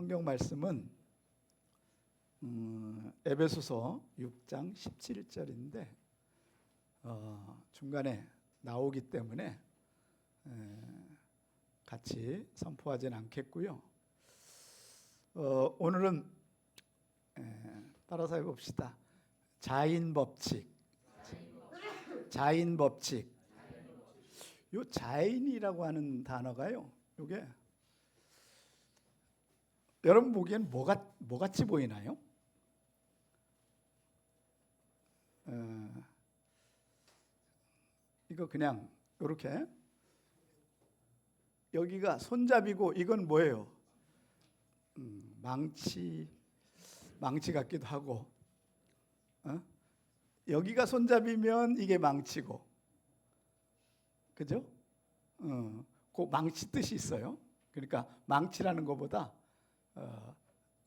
성경 말씀은 에베소서 6장 17절인데 중간에 나오기 때문에 같이 선포하지는 않겠고요. 오늘은 따라서 해봅시다. 자인법칙. 자인법칙. 요 자인이라고 하는 단어가요. 요게 여러분 보기엔 뭐 같이 보이나요? 이거 그냥 이렇게 여기가 손잡이고 이건 뭐예요? 망치 같기도 하고, 여기가 손잡이면 이게 망치고, 그죠? 그 망치 뜻이 있어요. 그러니까 망치라는 것보다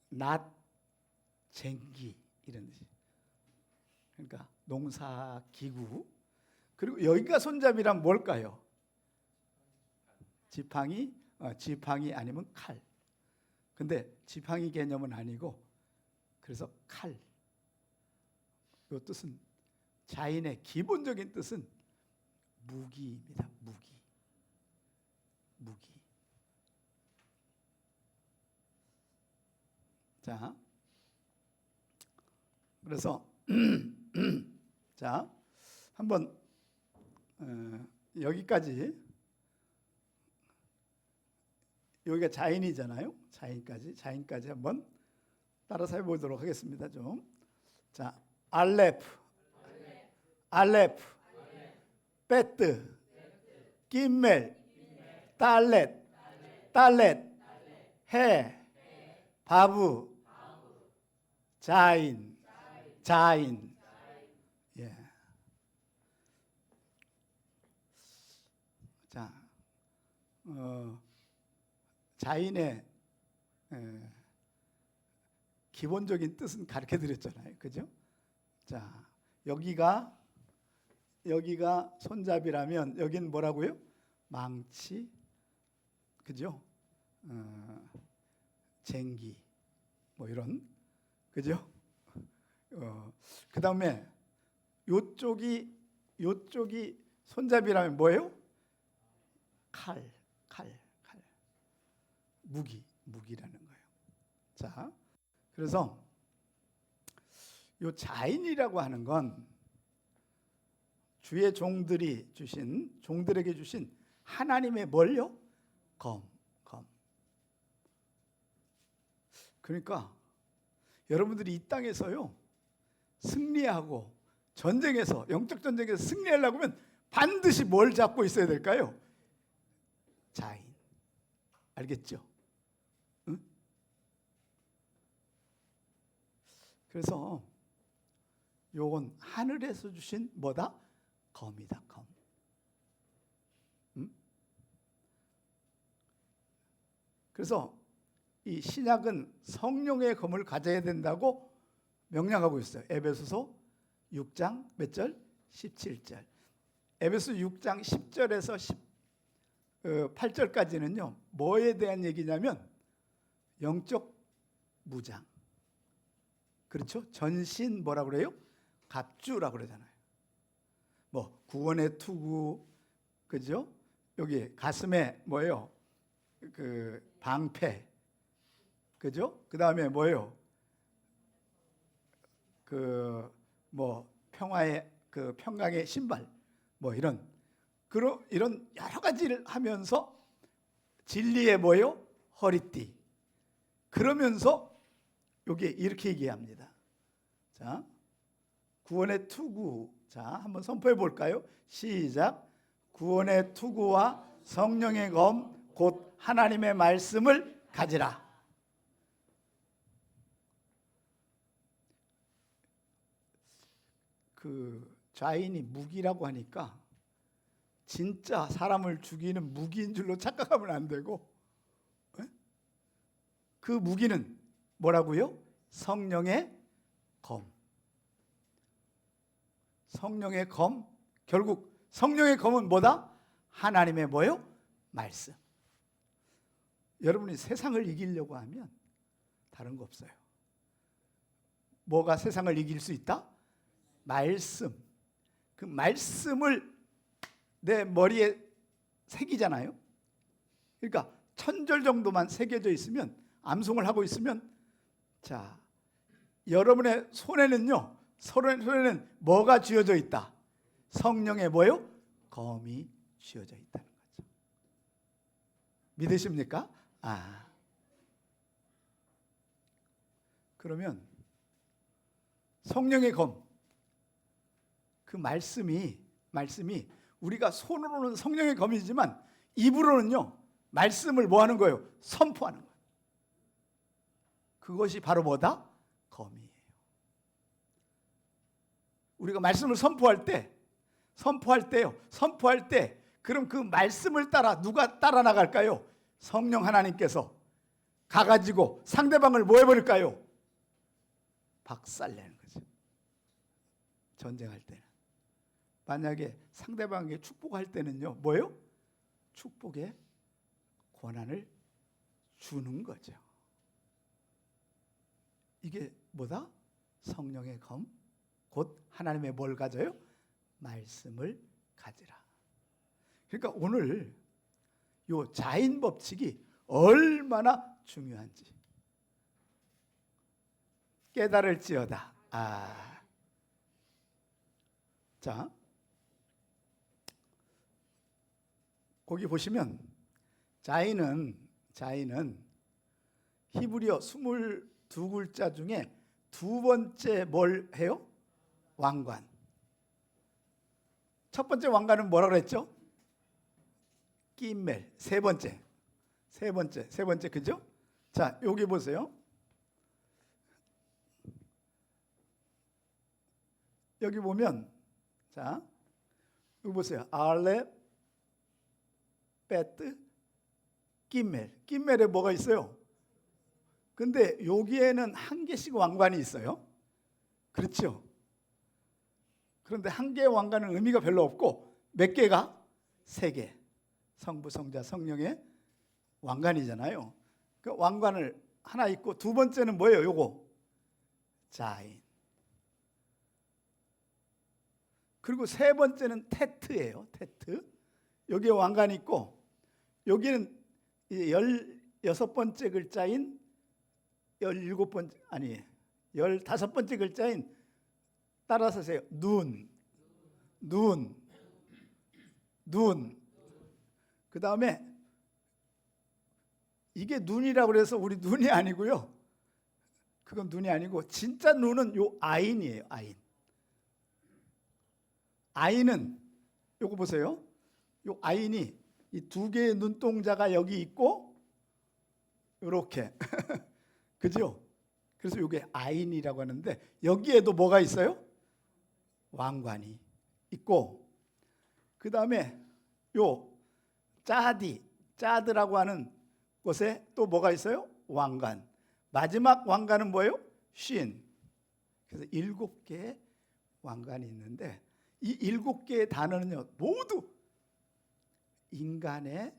낫, 쟁기 이런 뜻이. 그러니까 농사 기구. 그리고 여기가 손잡이란 뭘까요? 지팡이 아니면 칼. 근데 지팡이 개념은 아니고 그래서 칼. 이 뜻은 자인의 기본적인 뜻은 무기입니다. 무기. 자, 그래서 자, 한번 여기까지, 여기가 자인이잖아요. 자인까지 한번 따라서 해보도록 하겠습니다. 좀. 자, 알레프, 베트, 김멜, 딸렛, 해, 바브, 자인. 예. 자, 자인의 기본적인 뜻은 가르쳐 드렸잖아요. 그죠? 자, 여기가 손잡이라면 여긴 뭐라고요? 망치, 그죠? 쟁기, 뭐 이런, 그죠? 그 다음에 요쪽이 손잡이라면 뭐예요? 칼, 무기라는 거예요. 자, 그래서 요 자인이라고 하는 건 주의 종들에게 주신 하나님의 뭘요? 검. 그러니까 여러분들이 이 땅에서요 승리하고 전쟁에서, 영적 전쟁에서 승리하려고 하면 반드시 뭘 잡고 있어야 될까요? 자인. 알겠죠? 응? 그래서 요건 하늘에서 주신 뭐다? 검이다. 검. 응? 그래서 이 신약은 성령의 검을 가져야 된다고 명령하고 있어요. 에베소서 6장 몇 절? 17절. 에베소 6장 10절에서 8절까지는요 뭐에 대한 얘기냐면 영적 무장, 그렇죠? 전신 뭐라고 그래요? 갑주라고 그러잖아요. 뭐 구원의 투구, 그죠? 여기 가슴에 뭐예요? 그 방패, 그죠? 그 다음에 뭐예요? 그 뭐 평강의 신발, 뭐 이런 여러 가지를 하면서 진리의 뭐예요? 허리띠. 그러면서 여기 이렇게 얘기합니다. 자, 구원의 투구. 자, 한번 선포해 볼까요? 시작. 구원의 투구와 성령의 검 곧 하나님의 말씀을 가지라. 그 자인이 무기라고 하니까 진짜 사람을 죽이는 무기인 줄로 착각하면 안 되고, 그 무기는 뭐라고요? 성령의 검. 성령의 검. 결국 성령의 검은 뭐다? 하나님의 뭐요? 말씀. 여러분이 세상을 이기려고 하면 다른 거 없어요. 뭐가 세상을 이길 수 있다? 말씀. 그 말씀을 내 머리에 새기잖아요. 그러니까 1000절 정도만 새겨져 있으면, 암송을 하고 있으면, 자, 여러분의 손에는요, 손에는 뭐가 쥐어져 있다? 성령의 뭐요? 검이 쥐어져 있다는 거죠. 믿으십니까? 그러면 성령의 검, 그 말씀이 우리가 손으로는 성령의 검이지만 입으로는요, 말씀을 뭐 하는 거예요? 선포하는 거예요. 그것이 바로 뭐다? 검이에요. 우리가 말씀을 선포할 때 그럼 그 말씀을 따라 누가 따라 나갈까요? 성령 하나님께서 가가지고 상대방을 뭐 해버릴까요? 박살내는 거죠. 전쟁할 때는. 만약에 상대방에게 축복할 때는요, 뭐예요? 축복의 권한을 주는 거죠. 이게 뭐다? 성령의 검, 곧 하나님의 뭘 가져요? 말씀을 가지라. 그러니까 오늘 요 자인 법칙이 얼마나 중요한지 깨달을지어다. 자, 거기 보시면 자인은 히브리어 22글자 중에 두 번째 뭘 해요? 왕관. 첫 번째 왕관은 뭐라 그랬죠? 끼멜. 세 번째, 그죠? 자, 여기 보세요. 여기 보면, 자, 여기 보세요. 알레, 베트, 끼멜. 끼멜에 뭐가 있어요? 근데 여기에는 한 개씩 왕관이 있어요. 그렇죠? 그런데 한 개의 왕관은 의미가 별로 없고 몇 개가? 3개. 성부, 성자, 성령의 왕관이잖아요. 그 왕관을 하나 있고 두 번째는 뭐예요? 요거 자인. 그리고 세 번째는 테트예요. 테트. 여기에 왕관이 있고 여기는 16번째 글자인 15번째 글자인, 따라서 하세요. 눈. 그 다음에 이게 눈이라고 그래서 우리 눈이 아니고요. 그건 눈이 아니고 진짜 눈은 요 아인이에요. 아인은 요거 보세요. 요 아인이 이 두 개의 눈동자가 여기 있고 요렇게 그죠? 그래서 이게 아인이라고 하는데 여기에도 뭐가 있어요? 왕관이 있고, 그 다음에 요 짜드라고 하는 곳에 또 뭐가 있어요? 왕관. 마지막 왕관은 뭐예요? 쉰. 그래서 7개의 왕관이 있는데 이 7개의 단어는요, 모두 인간의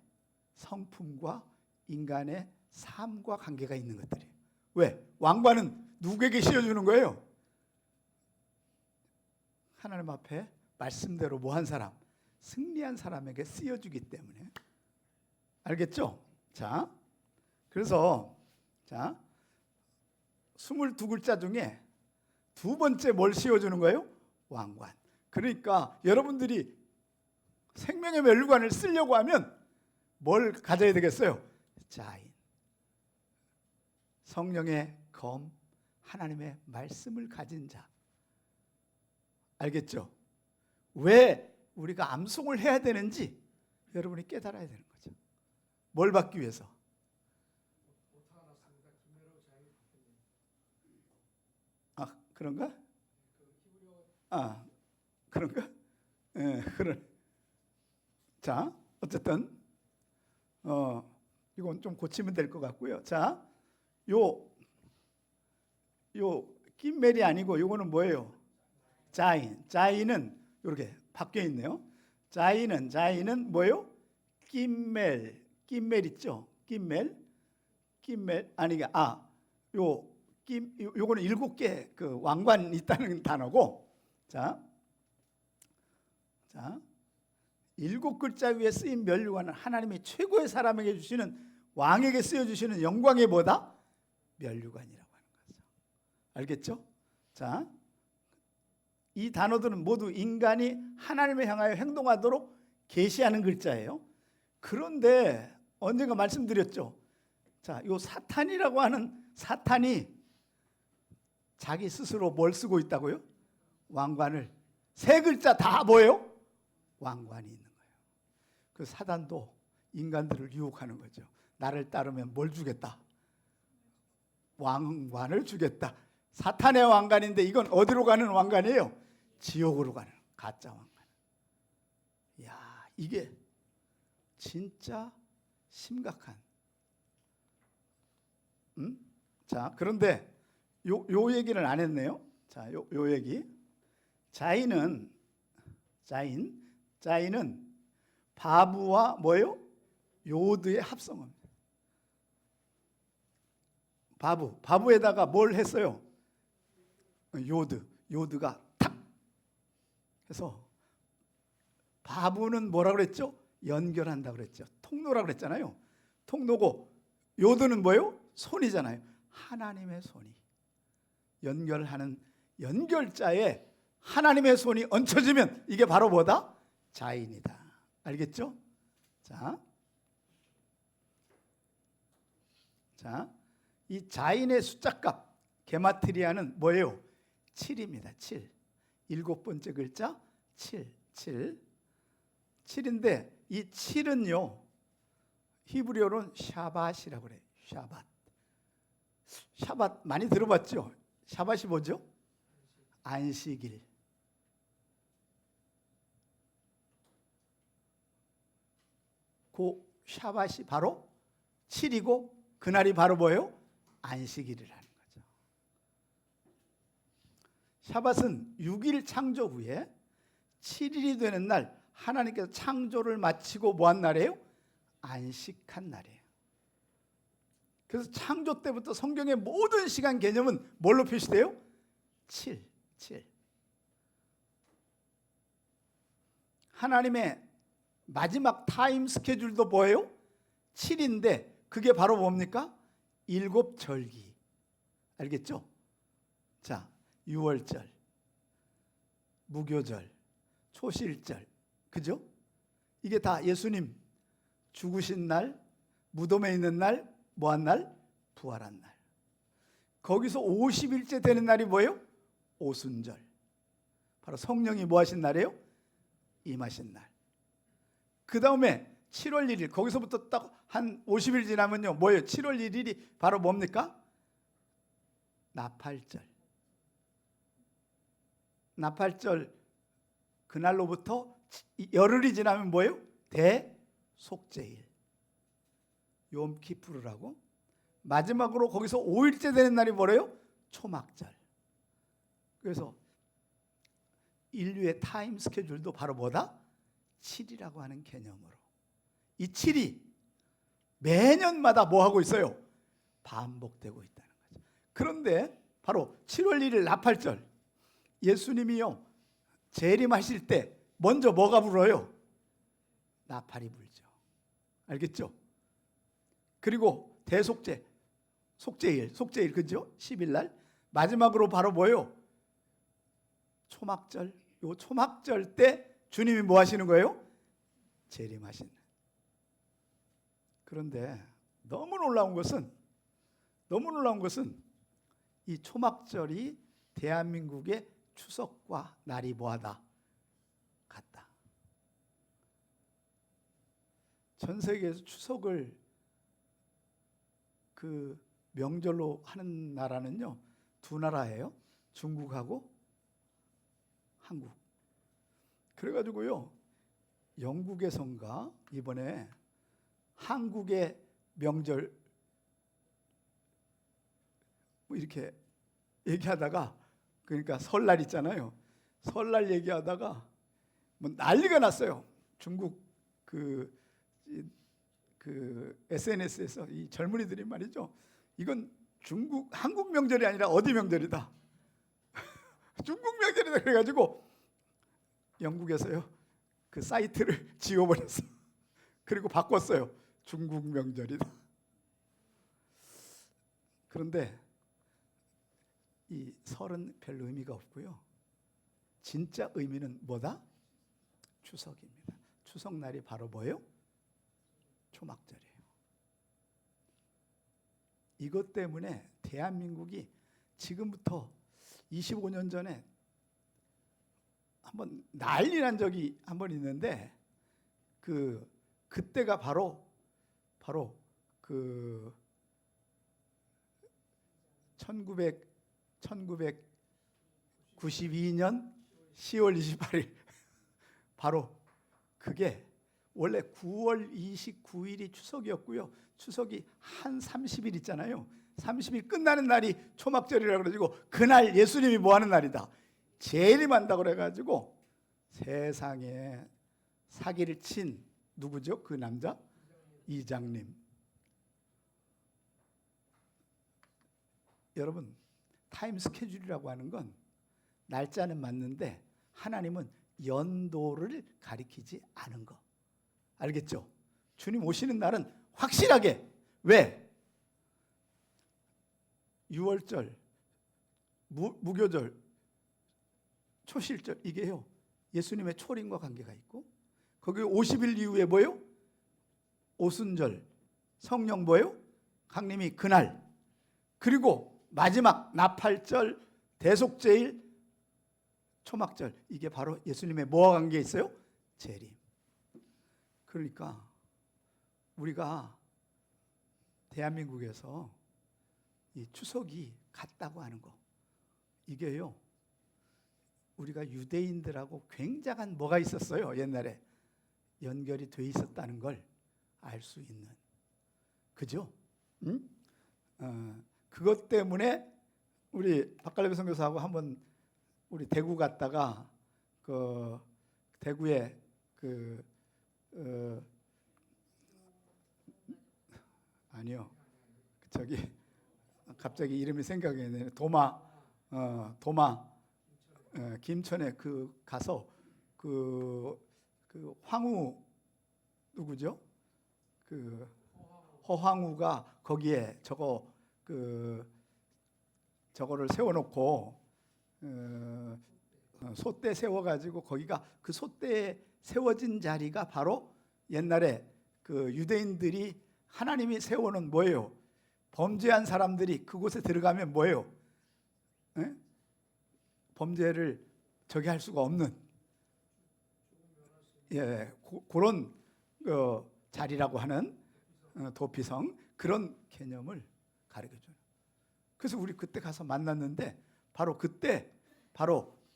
성품과 인간의 삶과 관계가 있는 것들이에요. 왜? 왕관은 누구에게 씌워주는 거예요? 하나님 앞에 말씀대로 뭐한 사람? 승리한 사람에게 씌워주기 때문에. 알겠죠? 자, 그래서 22글자 중에 두 번째 뭘 씌워주는 거예요? 왕관. 그러니까 여러분들이 생명의 멸관을 쓰려고 하면 뭘 가져야 되겠어요? 자인. 성령의 검, 하나님의 말씀을 가진 자. 알겠죠? 왜 우리가 암송을 해야 되는지 여러분이 깨달아야 되는 거죠. 뭘 받기 위해서? 그런가? 그런가? 그래. 자, 어쨌든 이건 좀 고치면 될 것 같고요. 자, 요 끼멜이 아니고 이거는 뭐예요? 자인은 이렇게 바뀌어 있네요. 자인은 뭐예요? 끼멜 있죠? 끼멜 아니게 요거는 7개 그 왕관이 있다는 단어고, 자 7글자 위에 쓰인 면류관은 하나님이 최고의 사람에게 주시는, 왕에게 쓰여 주시는 영광의 뭐다? 면류관이라고 하는 거죠. 알겠죠? 자, 이 단어들은 모두 인간이 하나님을 향하여 행동하도록 계시하는 글자예요. 그런데 언젠가 말씀드렸죠. 자, 요 사탄이라고 하는 사탄이 자기 스스로 뭘 쓰고 있다고요? 왕관을. 3글자 다 뭐예요? 왕관이 있는 거예요. 그 사단도 인간들을 유혹하는 거죠. 나를 따르면 뭘 주겠다? 왕관을 주겠다. 사탄의 왕관인데 이건 어디로 가는 왕관이에요? 지옥으로 가는 가짜 왕관. 야, 이게 진짜 심각한. 자, 그런데 요 얘기는 안 했네요. 자, 요 얘기. 자인은 바브와 뭐예요? 요드의 합성어입니다. 바브에다가 뭘 했어요? 요드가 탁 해서, 바브는 뭐라 그랬죠? 연결한다 그랬죠. 통로라 그랬잖아요. 통로고, 요드는 뭐예요? 손이잖아요. 하나님의 손이 연결하는 연결자에 하나님의 손이 얹혀지면 이게 바로 뭐다? 자인이다. 알겠죠? 자, 이 자인의 숫자값 게마트리아는 뭐예요? 7입니다. 7. 7번째 글자 7. 7인데 이 7은요, 히브리어로는 샤밧이라고 그래요. 샤밧 많이 들어봤죠? 샤밧이 뭐죠? 안식일. 그 샤밧이 바로 7이고 그날이 바로 뭐예요? 안식일이라는 거죠. 샤밧은 6일 창조 후에 7일이 되는 날 하나님께서 창조를 마치고 뭐한 날이에요? 안식한 날이에요. 그래서 창조 때부터 성경의 모든 시간 개념은 뭘로 표시돼요? 7. 하나님의 마지막 타임 스케줄도 뭐예요? 7인데 그게 바로 뭡니까? 7절기. 알겠죠? 자, 유월절, 무교절, 초실절, 그죠? 이게 다 예수님 죽으신 날, 무덤에 있는 날, 뭐한 날? 부활한 날. 거기서 50일째 되는 날이 뭐예요? 오순절. 바로 성령이 뭐 하신 날이에요? 임하신 날. 그 다음에 7월 1일, 거기서부터 딱 한 50일 지나면요, 뭐예요? 7월 1일이 바로 뭡니까? 나팔절. 나팔절 그날로부터 열흘이 지나면 뭐예요? 대속죄일. 욤키푸르라고. 마지막으로 거기서 5일째 되는 날이 뭐래요? 초막절. 그래서 인류의 타임 스케줄도 바로 뭐다? 7이라고 하는 개념으로. 이 7이 매년마다 뭐 하고 있어요? 반복되고 있다는 거죠. 그런데 바로 7월 1일 나팔절, 예수님이요 재림하실 때 먼저 뭐가 불어요? 나팔이 불죠. 알겠죠? 그리고 속죄일 그죠? 10일 날 마지막으로 바로 뭐예요? 초막절. 요 초막절 때 주님이 뭐 하시는 거예요? 재림하시는. 그런데 너무 놀라운 것은 이 초막절이 대한민국의 추석과 날이 뭐하다? 같다. 전 세계에서 추석을 그 명절로 하는 나라는요, 2나라예요. 중국하고 한국. 그래가지고요, 영국에선가 이번에 한국의 명절 뭐 이렇게 얘기하다가, 그러니까 설날 있잖아요. 설날 얘기하다가 뭐 난리가 났어요. 중국 그 SNS에서 이 젊은이들이 말이죠. 이건 한국 명절이 아니라 어디 명절이다. 중국 명절이다. 그래가지고 영국에서요 그 사이트를 지워버렸어. 그리고 바꿨어요. 중국 명절이다. 그런데 이 설은 별 의미가 없고요. 진짜 의미는 뭐다? 추석입니다. 추석날이 바로 뭐예요? 초막절이에요. 이것 때문에 대한민국이 지금부터 25년 전에 한번 난리 난 적이 한 번 있는데 그때가 바로 그 1992년 10월 28일 바로 그게 원래 9월 29일이 추석이었고요. 추석이 한 30일 있잖아요. 30일 끝나는 날이 초막절이라고 그래가지고 그날 예수님이 뭐 하는 날이다. 재림한다고 그래가지고 세상에 사기를 친 누구죠? 그 남자? 이장님. 여러분 타임 스케줄이라고 하는 건 날짜는 맞는데 하나님은 연도를 가리키지 않은 거. 알겠죠? 주님 오시는 날은 확실하게. 왜? 유월절, 무교절, 초실절 이게요 예수님의 초림과 관계가 있고 거기 50일 이후에 뭐예요? 오순절, 성령 뭐예요? 강림이 그날. 그리고 마지막 나팔절, 대속제일, 초막절 이게 바로 예수님의 뭐와 관계 있어요? 재림. 그러니까 우리가 대한민국에서 이 추석이 같다고 하는 거 이게요 우리가 유대인들하고 굉장한 뭐가 있었어요. 옛날에 연결이 돼 있었다는 걸 알 수 있는 그죠? 응? 그것 때문에 우리 박갈래비 선교사하고 한번 우리 대구 갔다가 그 대구에 아니요 저기 갑자기 이름이 생각이 안 나네. 도마 김천에 가서 그 황후 누구죠? 허황우가 거기에 저거를 세워놓고 솥대 세워가지고 거기가 그 솥대에 세워진 자리가 바로 옛날에 그 유대인들이 하나님이 세워놓은 뭐예요? 범죄한 사람들이 그곳에 들어가면 뭐예요? 에? 범죄를 저기 할 수가 없는 그런 자리라고 하는 도피성 그런 개념을 가르쳐줘요. 그래서 우리 그때 가서 만났는데 바로 그때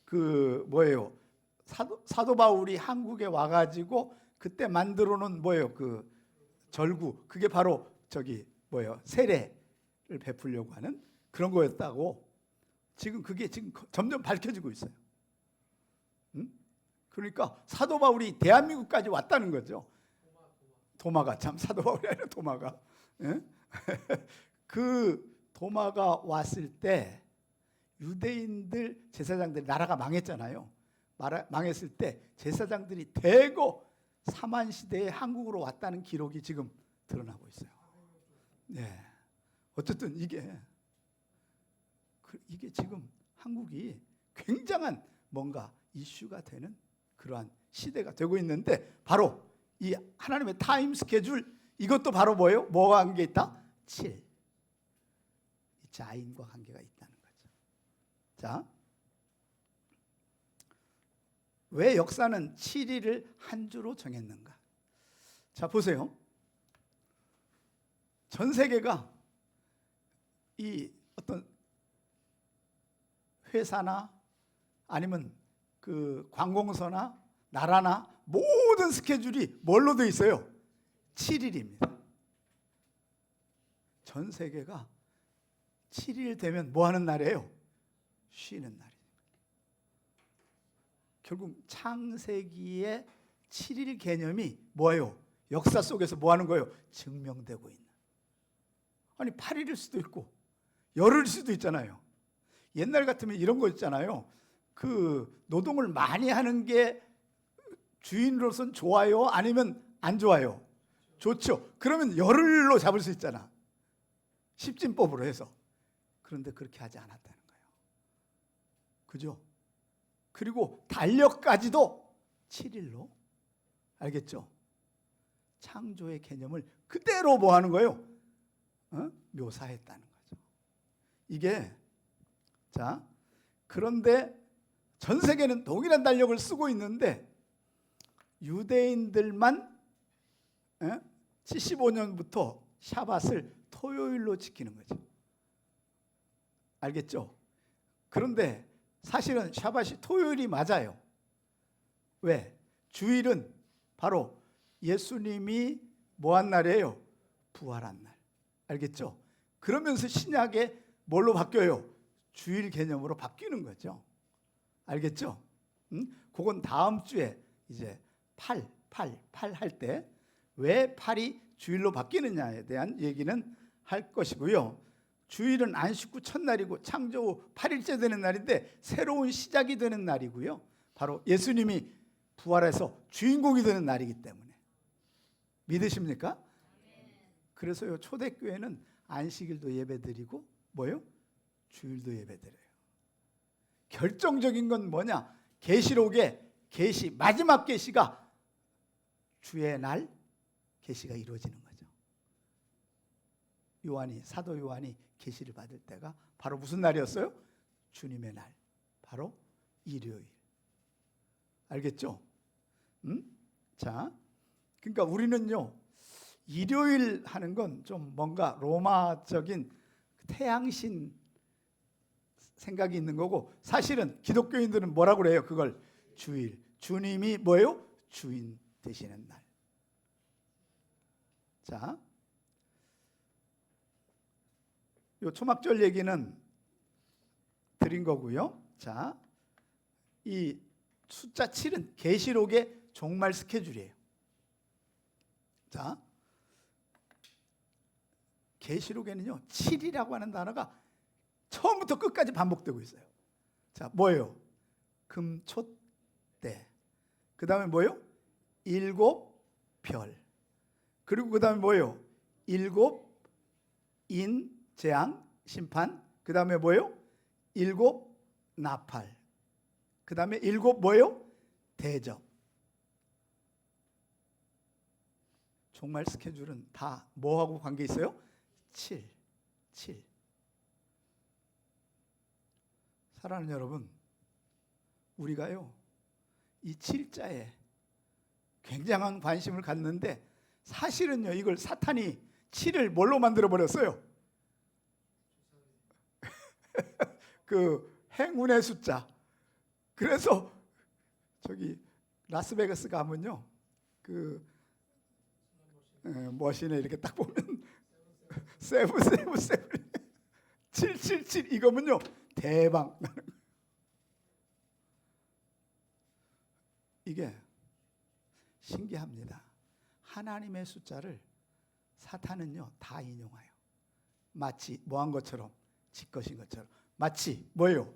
그 뭐예요? 사도 바울이 한국에 와가지고 그때 만들어놓은 뭐예요? 그 절구 그게 바로 저기 뭐예요? 세례를 베풀려고 하는 그런 거였다고. 지금 그게 지금 점점 밝혀지고 있어요. 응? 그러니까 사도 바울이 대한민국까지 왔다는 거죠. 도마가 참 사도 바울이 아니라 도마가. 그 도마가 왔을 때 유대인들 제사장들 나라가 망했잖아요. 망했을 때 제사장들이 대거 사만 시대에 한국으로 왔다는 기록이 지금 드러나고 있어요. 네. 어쨌든 이게 지금 한국이 굉장한 뭔가 이슈가 되는 그러한 시대가 되고 있는데 바로 이 하나님의 타임 스케줄 이것도 바로 뭐예요? 뭐와 관계 있다? 7. 이 자인과 관계가 있다는 거죠. 자, 왜 역사는 7일을 한 주로 정했는가? 자, 보세요. 전 세계가 이 어떤 회사나 아니면 그 관공서나 나라나 모든 스케줄이 뭘로 돼 있어요? 7일입니다. 전 세계가 7일 되면 뭐 하는 날이에요? 쉬는 날이에요. 결국 창세기의 7일 개념이 뭐예요? 역사 속에서 뭐 하는 거예요? 증명되고 있는. 아니 8일일 수도 있고 열흘일 수도 있잖아요. 옛날 같으면 이런 거 있잖아요. 그 노동을 많이 하는 게 주인으로서는 좋아요? 아니면 안 좋아요? 좋죠. 그러면 열흘로 잡을 수 있잖아. 십진법으로 해서. 그런데 그렇게 하지 않았다는 거예요. 그죠? 그리고 달력까지도 7일로. 알겠죠? 창조의 개념을 그대로 뭐 하는 거예요? 묘사했다는 거죠. 이게 자, 그런데 전 세계는 동일한 달력을 쓰고 있는데 유대인들만 75년부터 샤밧을 토요일로 지키는 거죠. 알겠죠? 그런데 사실은 샤밧이 토요일이 맞아요. 왜? 주일은 바로 예수님이 뭐한 날이에요? 부활한 날. 알겠죠? 그러면서 신약에 뭘로 바뀌어요? 주일 개념으로 바뀌는 거죠. 알겠죠? 그건 다음 주에 이제 8 할 때 왜 8이 주일로 바뀌느냐에 대한 얘기는 할 것이고요. 주일은 안식 후 첫날이고 창조 후 8일째 되는 날인데 새로운 시작이 되는 날이고요. 바로 예수님이 부활해서 주인공이 되는 날이기 때문에. 믿으십니까? 그래서요, 초대교회는 안식일도 예배드리고 뭐요? 주일도 예배드려요. 결정적인 건 뭐냐? 계시록의 계시, 마지막 계시가 주의 날 계시가 이루어지는 거죠. 사도 요한이 계시를 받을 때가 바로 무슨 날이었어요? 주님의 날, 바로 일요일. 알겠죠? 자, 그러니까 우리는요, 일요일 하는 건 좀 뭔가 로마적인 태양신 생각이 있는 거고, 사실은 기독교인들은 뭐라고 그래요? 그걸 주일. 주님이 뭐예요? 주인 되시는 날. 자, 요 초막절 얘기는 드린 거고요. 자, 이 숫자 7은 계시록의 종말 스케줄이에요. 자, 계시록에는요 7이라고 하는 단어가 처음부터 끝까지 반복되고 있어요. 자, 뭐예요? 금초대. 그 다음에 뭐예요? 7별. 그리고 그 다음에 뭐예요? 7인 재앙 심판. 그 다음에 뭐예요? 7 나팔. 그 다음에 7 뭐예요? 대접. 종말 스케줄은 다 뭐하고 관계 있어요? 7. 사랑하는 여러분, 우리가요 이 7자에 굉장한 관심을 갖는데 사실은요 이걸 사탄이 7을 뭘로 만들어 버렸어요? 그 행운의 숫자. 그래서 저기 라스베가스 가면요 그 머신에 이렇게 딱 보면 세븐 777 이거면요 대박 나는 거예요. 이게 신기합니다. 하나님의 숫자를 사탄은요 다 인용해요. 마치 뭐한 것처럼, 지 것인 것처럼. 마치 뭐예요?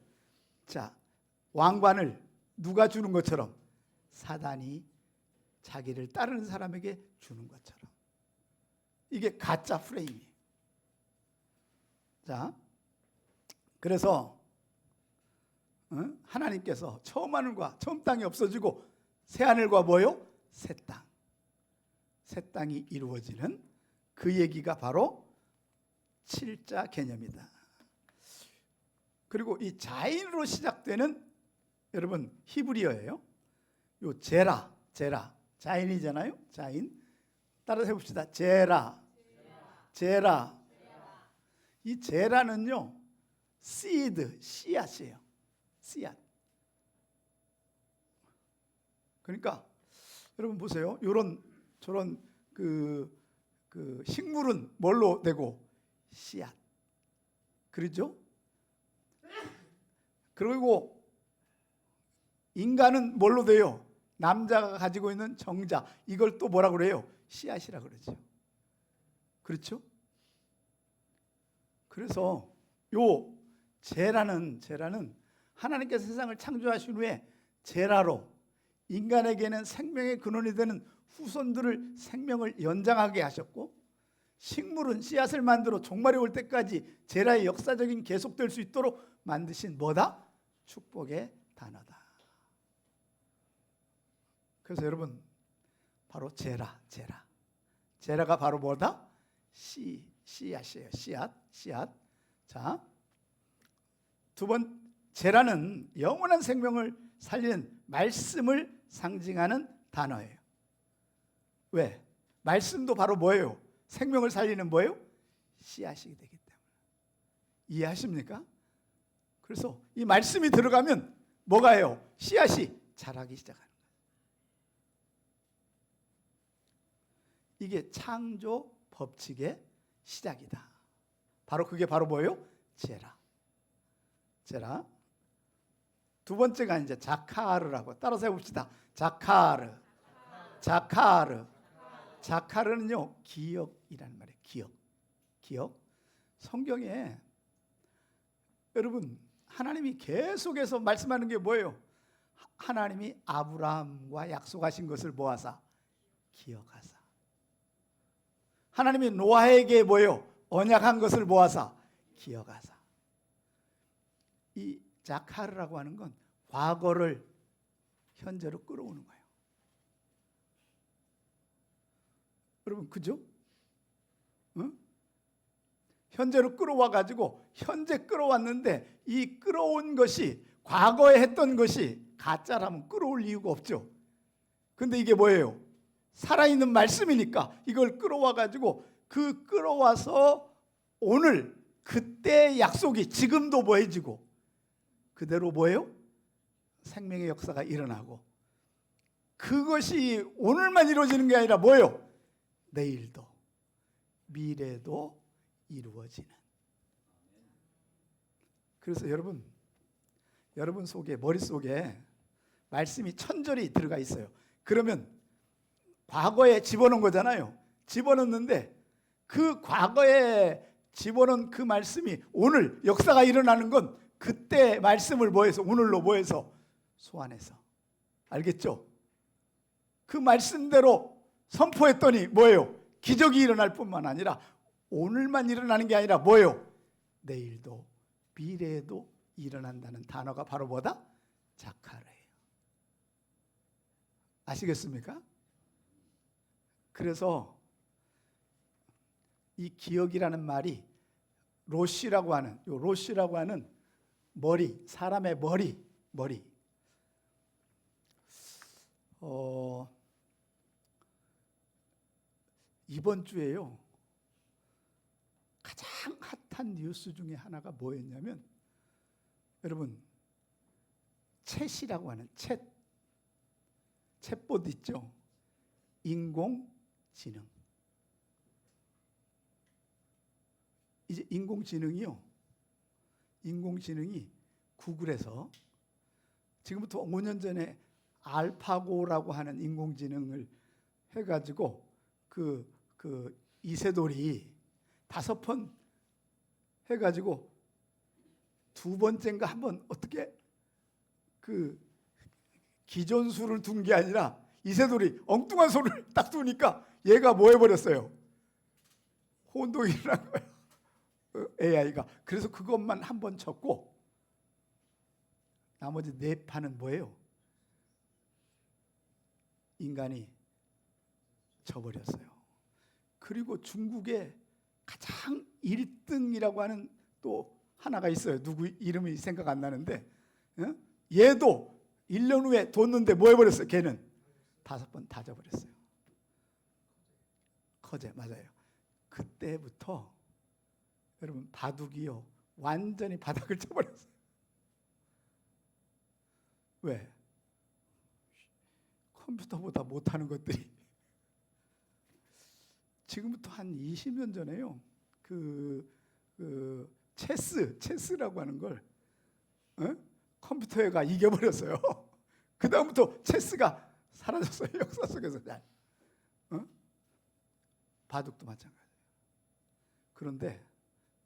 자, 왕관을 누가 주는 것처럼 사단이 자기를 따르는 사람에게 주는 것처럼. 이게 가짜 프레임이에요. 자, 그래서 하나님께서 처음 하늘과 처음 땅이 없어지고 새 하늘과 뭐요? 새 땅. 새 땅이 이루어지는 그 얘기가 바로 7자 개념이다. 그리고 이 자인으로 시작되는 여러분 히브리어예요. 요 제라 자인이잖아요. 자인. 따라서 해봅시다. 제라. 이 제라는요 씨드, 씨앗이에요. 씨앗. 그러니까 여러분 보세요. 저런 그 식물은 뭘로 되고? 씨앗. 그렇죠? 그리고 인간은 뭘로 돼요? 남자가 가지고 있는 정자. 이걸 또 뭐라고 그래요? 씨앗이라고 그러죠. 그렇죠? 그래서 요 제라는 하나님께서 세상을 창조하신 후에 제라로 인간에게는 생명의 근원이 되는 후손들을 생명을 연장하게 하셨고, 식물은 씨앗을 만들어 종말이 올 때까지 제라의 역사적인 계속될 수 있도록 만드신 뭐다? 축복의 단어다. 그래서 여러분, 바로 제라가 바로 뭐다? 씨앗이에요. 씨앗. 자, 두 번, 제라는 영원한 생명을 살리는 말씀을 상징하는 단어예요. 왜? 말씀도 바로 뭐예요? 생명을 살리는 뭐예요? 씨앗이 되기 때문에. 이해하십니까? 그래서 이 말씀이 들어가면 뭐가 해요? 씨앗이 자라기 시작하는 거예요. 이게 창조 법칙의 시작이다. 그게 바로 뭐예요? 제라. 두 번째가 이제 자카르라고, 따라서 해봅시다. 자카르는요, 기억이라는 말이에요. 기억. 성경에 여러분, 하나님이 계속해서 말씀하는 게 뭐예요? 하나님이 아브라함과 약속하신 것을 모아서 기억하사. 하나님이 노아에게 뭐예요? 언약한 것을 모아서 기억하사. 이 자카르라고 하는 건 과거를 현재로 끌어오는 거예요. 여러분, 그죠? 응? 현재로 끌어와 가지고 현재 끌어왔는데, 이 끌어온 것이 과거에 했던 것이 가짜라면 끌어올 이유가 없죠. 근데 이게 뭐예요? 살아있는 말씀이니까 이걸 끌어와 가지고 끌어와서 오늘 그때의 약속이 지금도 뭐해지고, 그대로 뭐예요? 생명의 역사가 일어나고, 그것이 오늘만 이루어지는 게 아니라 뭐예요? 내일도 미래도 이루어지는. 그래서 여러분 속에, 머릿속에 말씀이 천절이 들어가 있어요. 그러면 과거에 집어넣은 거잖아요. 집어넣는데 그 과거에 집어넣은 그 말씀이 오늘 역사가 일어나는 건 그때 말씀을 뭐해서, 오늘로 뭐해서 소환해서. 알겠죠? 그 말씀대로 선포했더니 뭐예요? 기적이 일어날 뿐만 아니라 오늘만 일어나는 게 아니라 뭐예요? 내일도 미래에도 일어난다는 단어가 바로 뭐다? 자카르예요. 아시겠습니까? 그래서 이 기억이라는 말이 로시라고 하는 머리, 사람의 머리. 이번 주에요, 가장 핫한 뉴스 중에 하나가 뭐였냐면, 여러분, 챗이라고 하는 챗봇 있죠? 인공지능. 이제 인공지능이 구글에서 지금부터 5년 전에 알파고라고 하는 인공지능을 해가지고 그 이세돌이 5번 해가지고 2번째인가 한번 어떻게 그 기존수를 둔 게 아니라 이세돌이 엉뚱한 소리를 딱 두니까 얘가 뭐 해버렸어요? 혼동이 일어난 거예요. AI가. 그래서 그것만 한 번 쳤고 나머지 4판은 뭐예요? 인간이 져버렸어요. 그리고 중국의 가장 1등이라고 하는 또 하나가 있어요. 누구 이름이 생각 안 나는데, 얘도 1년 후에 뒀는데 뭐 해버렸어요? 걔는 5번 다 져버렸어요. 커제, 맞아요. 그때부터 여러분, 바둑이요, 완전히 바닥을 쳐버렸어요. 왜? 컴퓨터보다 못하는 것들이. 지금부터 한 20년 전에요, 체스라고 하는 걸 컴퓨터가 이겨버렸어요. 그 다음부터 체스가 사라졌어요. 역사 속에서 잘. 바둑도 마찬가지예요. 그런데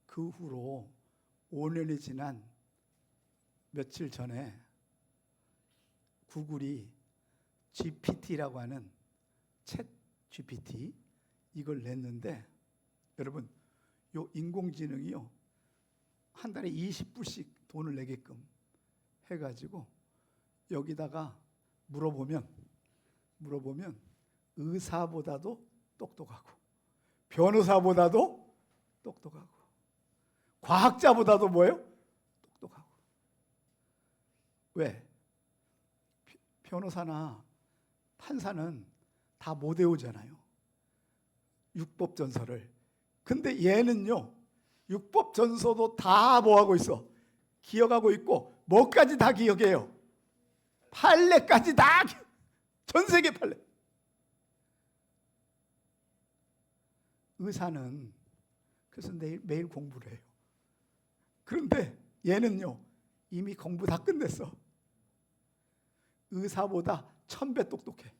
그 후로 5년이 지난 며칠 전에 구글이 GPT라고 하는 챗 GPT 이걸 냈는데, 여러분 요 인공지능이요 한 달에 20불씩 돈을 내게끔 해가지고 여기다가 물어보면 의사보다도 똑똑하고 변호사보다도 똑똑하고 과학자보다도 뭐예요? 똑똑하고. 왜? 변호사나 판사는 다 못 외우잖아요, 육법전서를. 근데 얘는요 육법전서도 다 뭐하고 있어? 기억하고 있고 뭐까지 다 기억해요? 판례까지 다, 전 세계 판례. 의사는 그래서 매일 공부를 해요. 그런데 얘는요 이미 공부 다 끝냈어. 의사보다 1000배 똑똑해.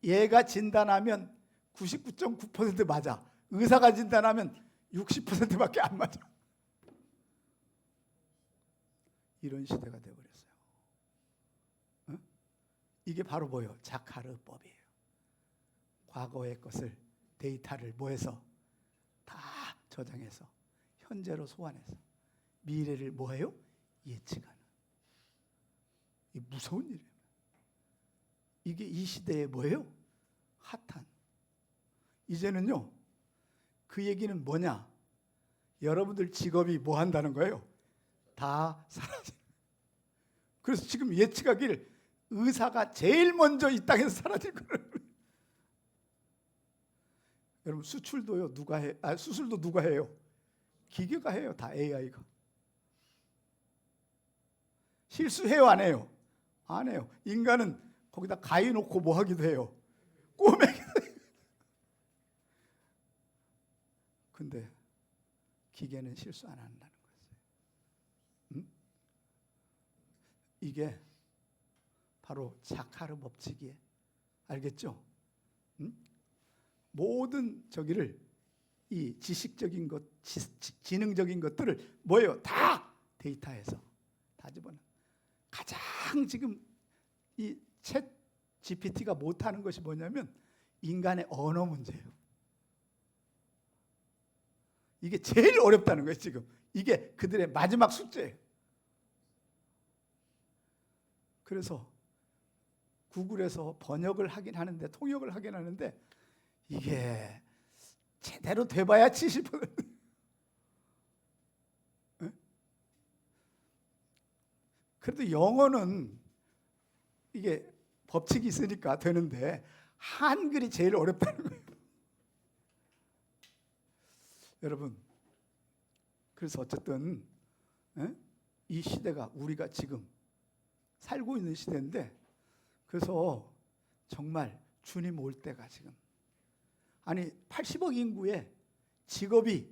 얘가 진단하면 99.9% 맞아. 의사가 진단하면 60%밖에 안 맞아. 이런 시대가 되어버렸어요. 어? 이게 바로 뭐예요? 자카르법이에요. 과거의 것을, 데이터를 뭐해서 다 저장해서 현재로 소환해서 미래를 뭐해요? 예측하는. 이 무서운 일이에요. 이게 이 시대에 뭐예요? 핫한. 이제는요 그 얘기는 뭐냐? 여러분들 직업이 뭐 한다는 거예요? 다 사라지는. 그래서 지금 예측하기를 의사가 제일 먼저 이 땅에서 사라질 거예요. 여러분 수출도요 누가 해? 수술도 누가 해요? 기계가 해요. 다 AI가. 실수해요 안 해요? 안 해요. 인간은 거기다 가위 놓고 뭐 하기도 해요? 꼬매기도 해요. 근데 기계는 실수 안 한다는 거예요. 응? 이게 바로 자카르 법칙이에요. 알겠죠? 응? 모든 저기를, 이 지식적인 것, 지능적인 것들을 뭐예요? 다 데이터에서 다 집어넣는. 가장 지금 이 챗 GPT가 못하는 것이 뭐냐면 인간의 언어 문제예요. 이게 제일 어렵다는 거예요. 지금 이게 그들의 마지막 숙제예요. 그래서 구글에서 번역을 하긴 하는데, 통역을 하긴 하는데 이게 제대로 돼봐야 70%. 네? 그래도 영어는 이게 법칙이 있으니까 되는데 한글이 제일 어렵다는 거예요. 여러분, 그래서 어쨌든 이 시대가 우리가 지금 살고 있는 시대인데, 그래서 정말 주님 올 때가 지금, 아니 80억 인구의 직업이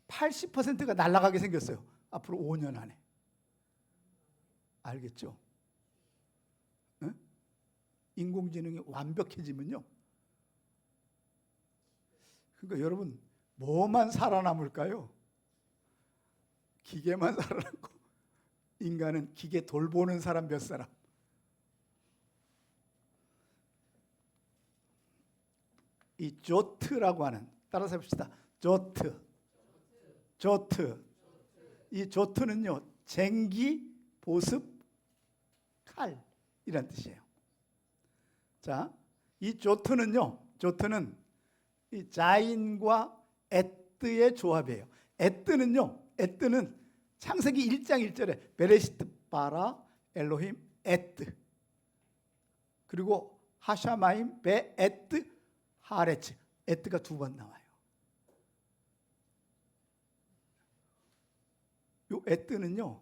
80%가 날아가게 생겼어요. 앞으로 5년 안에. 알겠죠? 응? 인공지능이 완벽해지면요. 그러니까 여러분 뭐만 살아남을까요? 기계만 살아남고 인간은 기계 돌보는 사람 몇 사람. 이 조트라고 하는, 따라서 해봅시다. 조트. 이 조트는요 쟁기, 보습, 칼이란 뜻이에요. 자, 이 조트는요, 조트는 이 자인과 에뜨의 조합이에요. 에뜨는 창세기 1장 1절에 베레시트 바라 엘로힘 에뜨, 그리고 하샤마임 베 에뜨 하레츠, 에뜨가 2번 나와요. 요 에뜨는요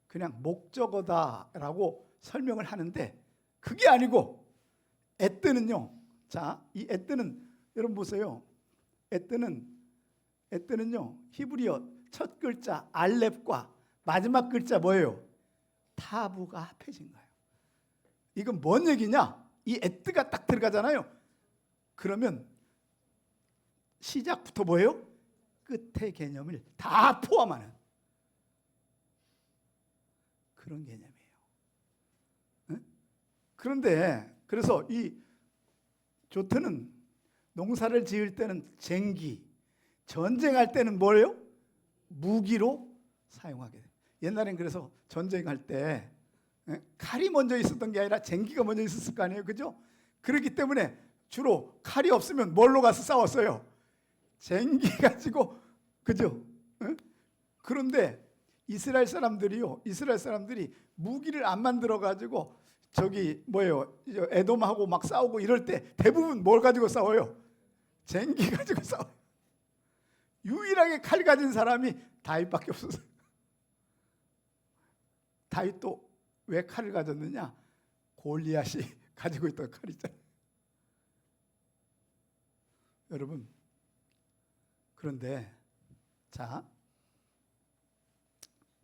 그냥 목적어다라고 설명을 하는데 그게 아니고, 에뜨는요, 자, 이 에뜨는 여러분 보세요. 에뜨는요 히브리어 첫 글자 알렙과 마지막 글자 뭐예요? 타부가 합해진 거예요. 이건 뭔 얘기냐? 이 에뜨가 딱 들어가잖아요. 그러면 시작부터 뭐예요? 끝의 개념을 다 포함하는 그런 개념이에요. 응? 그런데 그래서 이 조트는 농사를 지을 때는 쟁기, 전쟁할 때는 뭐예요? 무기로 사용하게 돼요. 옛날엔 그래서 전쟁할 때 칼이 먼저 있었던 게 아니라 쟁기가 먼저 있었을 거 아니에요, 그죠? 그렇기 때문에 주로 칼이 없으면 뭘로 가서 싸웠어요? 쟁기 가지고, 그죠? 그런데 이스라엘 사람들이 무기를 안 만들어 가지고 저기 뭐예요? 에돔하고 막 싸우고 이럴 때 대부분 뭘 가지고 싸워요? 쟁기 가지고 싸워요. 유일하게 칼 가진 사람이 다윗밖에 없었어요. 다윗도 왜 칼을 가졌느냐? 골리앗이 가지고 있던 칼 있잖아요. 여러분, 그런데 자,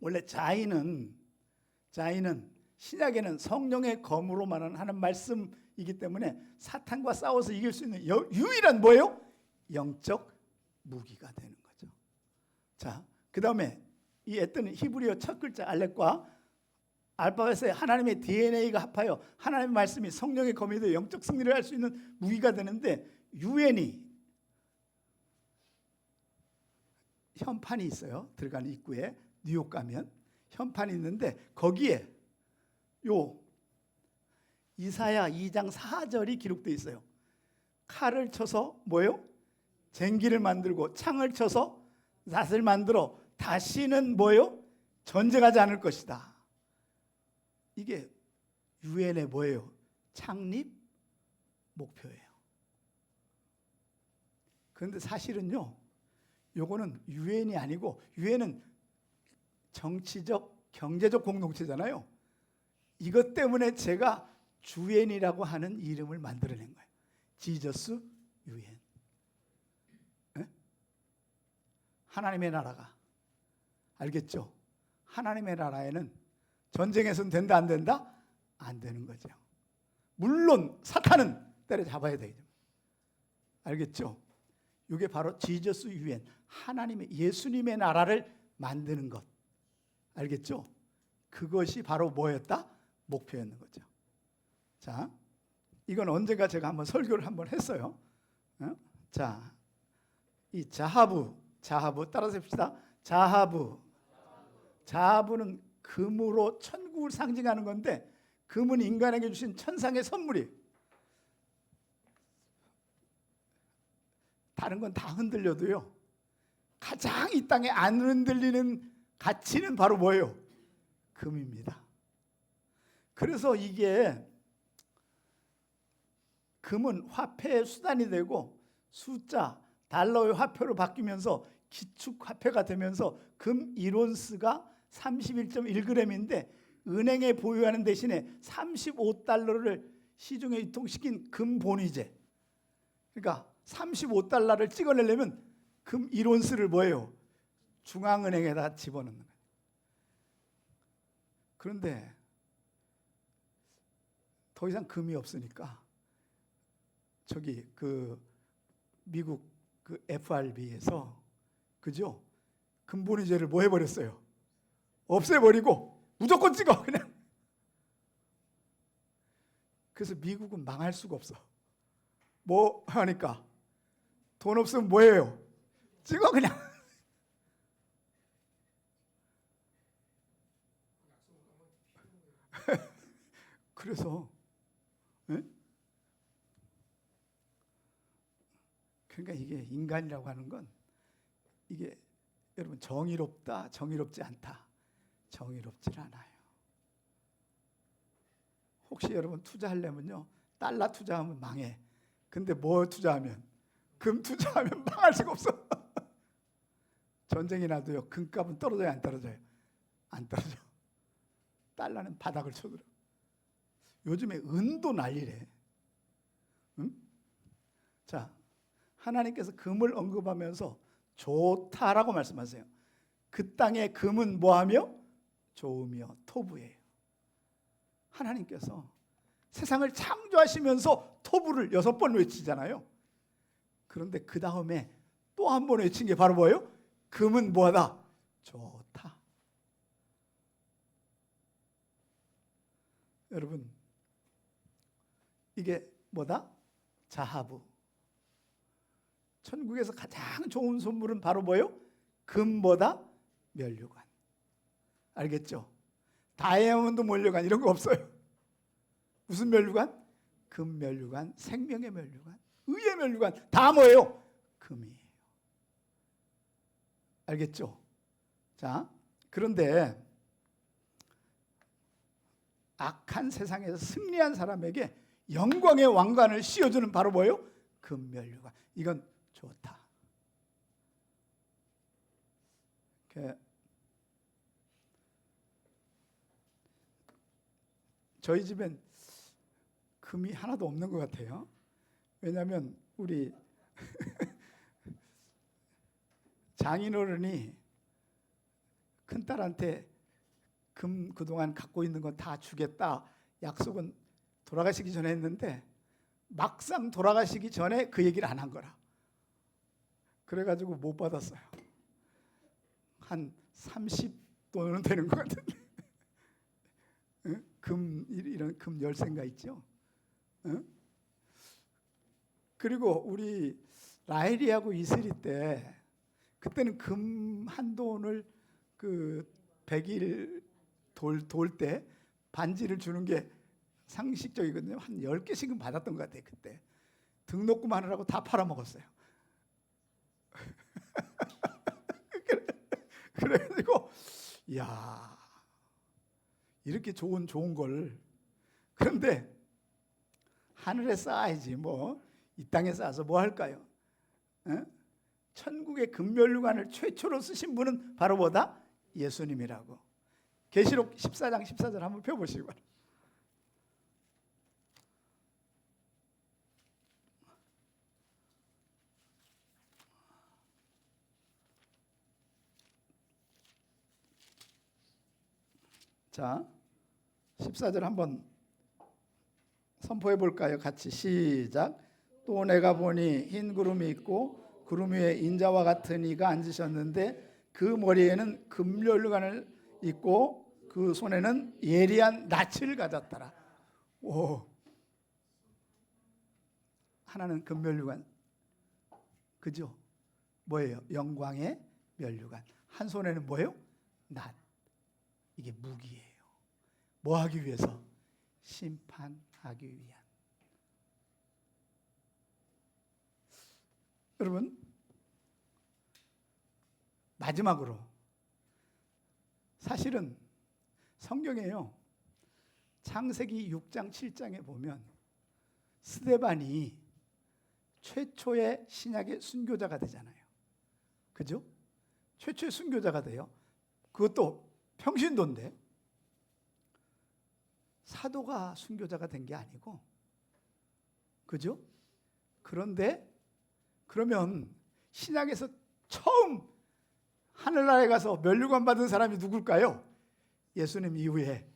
원래 자인은 신약에는 성령의 검으로만 하는 말씀이기 때문에 사탄과 싸워서 이길 수 있는 유일한 뭐예요? 영적 무기가 되는 거죠. 자, 그 다음에 이 에뜨는 히브리어 첫 글자 알렉과 알파벳의 하나님의 DNA가 합하여 하나님의 말씀이 성령의 검이 되어 영적 승리를 할 수 있는 무기가 되는데, 유엔이 현판이 있어요. 들어가는 입구에 뉴욕 가면 현판이 있는데 거기에 요 이사야 2장 4절이 기록되어 있어요. 칼을 쳐서 뭐예요? 쟁기를 만들고 창을 쳐서 낫을 만들어 다시는 뭐예요? 전쟁하지 않을 것이다. 이게 유엔의 뭐예요? 창립 목표예요. 그런데 사실은요, 요거는 유엔이 아니고, 유엔은 정치적, 경제적 공동체잖아요. 이것 때문에 제가 주엔이라고 하는 이름을 만들어낸 거예요. 지저스 유엔. 하나님의 나라가, 알겠죠? 하나님의 나라에는 전쟁에서는 된다 안 된다? 안 되는 거죠. 물론 사탄은 때려잡아야 되죠. 알겠죠? 이게 바로 지저스 유엔, 하나님의 예수님의 나라를 만드는 것. 알겠죠? 그것이 바로 뭐였다? 목표였는 거죠. 자, 이건 언젠가 제가 한번 설교를 한번 했어요. 자, 이 자하부 따라서 해봅시다. 자하부는 금으로 천국을 상징하는 건데, 금은 인간에게 주신 천상의 선물이, 다른 건 다 흔들려도요, 가장 이 땅에 안 흔들리는 가치는 바로 뭐예요? 금입니다. 그래서 이게 금은 화폐의 수단이 되고 숫자, 달러의 화폐로 바뀌면서 기축 화폐가 되면서 금 1온스가 31.1g인데 은행에 보유하는 대신에 35달러를 시중에 유통시킨 금본위제, 그러니까 35달러를 찍어내려면 금 1온스를 뭐예요? 중앙은행에다 집어넣는 거예요. 그런데 더 이상 금이 없으니까 저기 그 미국 그 FRB에서, 그죠? 금본위제를 뭐 해버렸어요? 없애버리고 무조건 찍어 그냥. 그래서 미국은 망할 수가 없어. 뭐 하니까 돈 없으면 뭐예요? 찍어 그냥. 그래서 그러니까 이게 인간이라고 하는 건, 이게 여러분 정의롭다, 정의롭지 않다, 정의롭질 않아요. 혹시 여러분 투자하려면요, 달러 투자하면 망해. 근데 뭐 투자하면, 금 투자하면 망할 수가 없어. 전쟁이 나도요, 금값은 떨어져요, 안 떨어져요? 안 떨어져. 달러는 바닥을 쳐들어. 요즘에 은도 난리래. 응? 자, 하나님께서 금을 언급하면서 좋다라고 말씀하세요. 그 땅의 금은 뭐하며? 좋으며 토부예요. 하나님께서 세상을 창조하시면서 토부를 6번 외치잖아요. 그런데 그 다음에 또 한 번 외친 게 바로 뭐예요? 금은 뭐다? 좋다. 여러분, 이게 뭐다? 자하부. 천국에서 가장 좋은 선물은 바로 뭐요? 금보다 면류관. 알겠죠? 다이아몬드 면류관 이런 거 없어요. 무슨 면류관? 금 면류관, 생명의 면류관, 의의 면류관, 다 뭐예요? 금이에요. 알겠죠? 자, 그런데 악한 세상에서 승리한 사람에게 영광의 왕관을 씌워주는 바로 뭐예요? 금 면류관. 이건 좋다. 저희 집엔 금이 하나도 없는 것 같아요. 왜냐하면 우리 장인어른이 큰딸한테 금 그동안 갖고 있는 거 다 주겠다 약속은 돌아가시기 전에 했는데 막상 돌아가시기 전에 그 얘기를 안 한 거라. 그래가지고 못 받았어요. 한 30돈은 되는 것 같은데. 금 이런 금 열쇠인가 있죠. 그리고 우리 라헬이하고 이슬이 때 그때는 금 한 돈을 그 100일 돌 때 반지를 주는 게 상식적이거든요. 한 10개씩은 받았던 것 같아요. 그때 등록금 하느라고 다 팔아먹었어요. 그래가지고 이야, 이렇게 좋은 걸, 그런데 하늘에 쌓아야지 뭐 이 땅에 쌓아서 뭐 할까요? 천국의 금면류관을 최초로 쓰신 분은 바로 뭐다? 예수님이라고. 계시록 14장 14절 한번 펴보시기 바랍니다. 자, 14절 한번 선포해 볼까요? 같이 시작. 또 내가 보니 흰 구름이 있고 구름 위에 인자와 같은 이가 앉으셨는데 그 머리에는 금면류관을 있고 그 손에는 예리한 낯을 가졌더라. 오, 하나는 금면류관, 그죠? 뭐예요? 영광의 면류관. 한 손에는 뭐예요? 낫. 이게 무기예요. 뭐 하기 위해서? 심판하기 위한. 여러분, 마지막으로 사실은 성경에요, 창세기 6장 7장에 보면 스데반이 최초의 신약의 순교자가 되잖아요. 그죠? 최초의 순교자가 돼요. 그것도 평신도인데 사도가 순교자가 된 게 아니고, 그죠? 그런데 그러면 신약에서 처음 하늘나라에 가서 면류관 받은 사람이 누굴까요? 예수님 이후에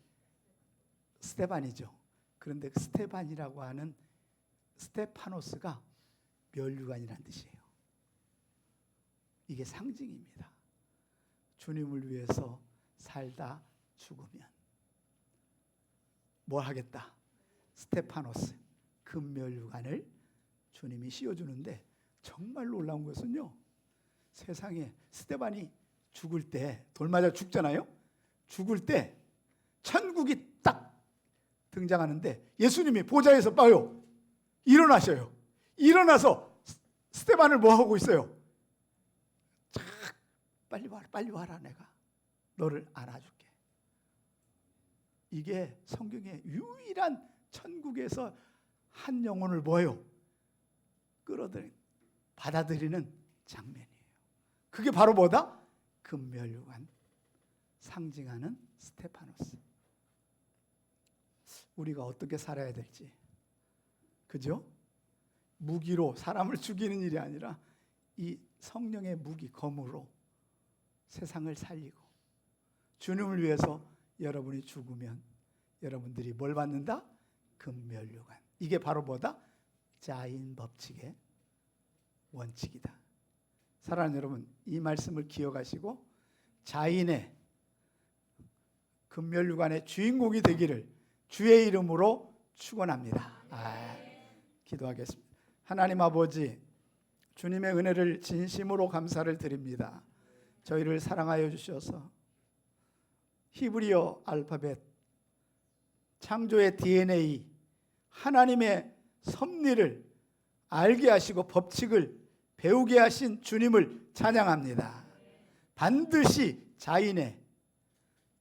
스데반이죠. 그런데 스데반이라고 하는 스테파노스가 면류관이라는 뜻이에요. 이게 상징입니다. 주님을 위해서 살다 죽으면 뭘 하겠다? 스테파노스, 금면류관을 주님이 씌워주는데, 정말 놀라운 것은요, 세상에 스데반이 죽을 때, 돌 맞아 죽잖아요. 죽을 때 천국이 딱 등장하는데 예수님이 보좌에서 봐요. 일어나셔요. 일어나서 스데반을 뭐 하고 있어요? 자, 빨리 와라, 내가 너를 안아줄게. 이게 성경의 유일한 천국에서 한 영혼을 뭐예요? 끌어들인, 받아들이는 장면이에요. 그게 바로 뭐다? 금면류관, 상징하는 스테파노스. 우리가 어떻게 살아야 될지, 그죠? 무기로 사람을 죽이는 일이 아니라 이 성령의 무기, 검으로 세상을 살리고, 주님을 위해서 여러분이 죽으면 여러분들이 뭘 받는다? 금면류관. 이게 바로 뭐다? 자인 법칙의 원칙이다. 사랑하는 여러분, 이 말씀을 기억하시고 자인의 금면류관의 주인공이 되기를 주의 이름으로 축원합니다. 기도하겠습니다. 하나님 아버지, 주님의 은혜를 진심으로 감사를 드립니다. 저희를 사랑하여 주셔서 히브리어 알파벳, 창조의 DNA, 하나님의 섭리를 알게 하시고 법칙을 배우게 하신 주님을 찬양합니다. 반드시 자인의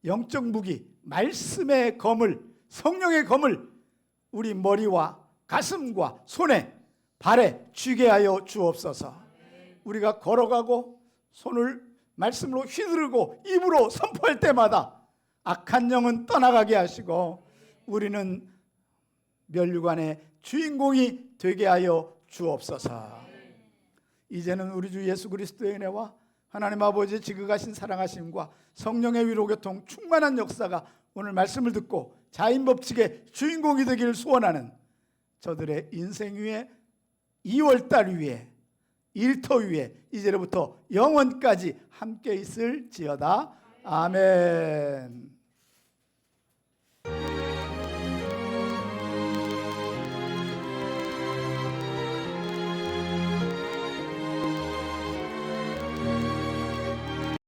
영적 무기, 말씀의 검을, 성령의 검을 우리 머리와 가슴과 손에, 발에 쥐게 하여 주옵소서. 우리가 걸어가고 손을 말씀으로 휘두르고 입으로 선포할 때마다 악한 영은 떠나가게 하시고 우리는 면류관의 주인공이 되게 하여 주옵소서. 이제는 우리 주 예수 그리스도의 은혜와 하나님 아버지의 지극하신 사랑하심과 성령의 위로교통 충만한 역사가 오늘 말씀을 듣고 자인법칙의 주인공이 되기를 소원하는 저들의 인생 위에, 2월달 위에, 일터 위에 이제로부터 영원까지 함께 있을지어다. 아멘.